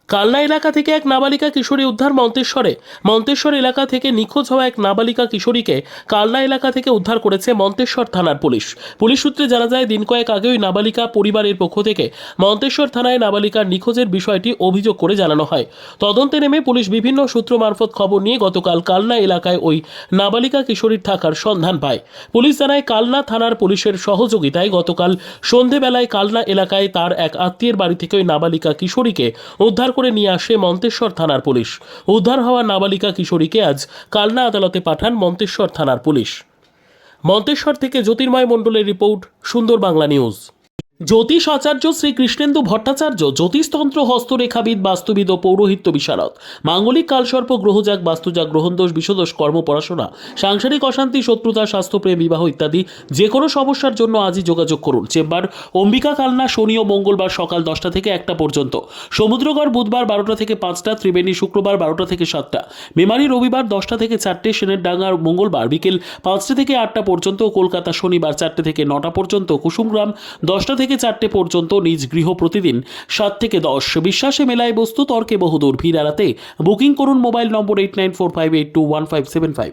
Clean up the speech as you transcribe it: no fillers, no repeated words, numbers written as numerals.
কালনা এলাকা থেকে এক নাবালিকা কিশোরী উদ্ধার মন্তেশ্বর এলাকা থেকে নিখোঁজ হওয়া এক নাবালিকা কিশোরীকে কালনা এলাকা থেকে উদ্ধার করেছে মন্তেশ্বর থানার পুলিশ সূত্রে জানা যায় দিন কয়েক আগে ওই নাবালিকা পরিবারের পক্ষ থেকে মন্তেশ্বর থানায় নাবালিকার নিখোঁজের বিষয়টি অভিযোগ করে জানানো হয়। তদন্তে নেমে পুলিশ বিভিন্ন সূত্র মারফত খবর নিয়ে গতকাল কালনা এলাকায় ওই নাবালিকা কিশোরীর থাকার সন্ধান পায়। পুলিশ জানায় কালনা থানার পুলিশের সহযোগিতায় গতকাল সন্ধেবেলায় কালনা এলাকায় তার এক আত্মীয়ের বাড়ি থেকে ওই নাবালিকা কিশোরীকে উদ্ধার করে নিয়ে আসে মন্তেশ্বর থানার পুলিশ। উদ্ধার হওয়া নাবালিকা কিশোরীকে আজ কালনা আদালতে পাঠান মন্তেশ্বর থানার পুলিশ। মন্তেশ্বর থেকে জ্যোতির্ময় মণ্ডলের রিপোর্ট, সুন্দর বাংলা নিউজ। জ্যোতিষ আচার্য শ্রী কৃষ্ণেন্দু ভট্টাচার্য জ্যোতিষতন্ত্র, হস্তরেখাবিদ, বাস্তুবিদ ও পৌরোহিত্য বিশারদ। মাঙ্গলিক কালসর্প, গ্রহজাগ, বাস্তুজাগ, গ্রহণদোষ, বিষদোষ, কর্ম, পড়াশোনা, সাংসারিক অশান্তি, শত্রুতা, স্বাস্থ্যপ্রেম, বিবাহ ইত্যাদি যে কোনো সমস্যার জন্য আজই যোগাযোগ করুন। চেম্বার অম্বিকা, কালনা, শনি ও মঙ্গলবার সকাল 10টা থেকে 1টা পর্যন্ত, সমুদ্রগড় বুধবার 12টা থেকে 5টা, ত্রিবেণী শুক্রবার 12টা থেকে 7টা, মেমারি রবিবার 10টা থেকে 4টে, সেনের ডাঙ্গার মঙ্গলবার বিকেল 5টে থেকে 8টা পর্যন্ত, কলকাতা শনিবার 4টে থেকে 9টা পর্যন্ত, কুসুমগ্রাম 10টা থেকে 4টে পর্যন্ত, নিজ গৃহ প্রতিদিন 7 থেকে 10। বিশ্বাসে মেলায় বস্তু, তর্কে বহুদূর। ভিড় এড়াতে বুকিং করুন মোবাইল নম্বর 8945821575।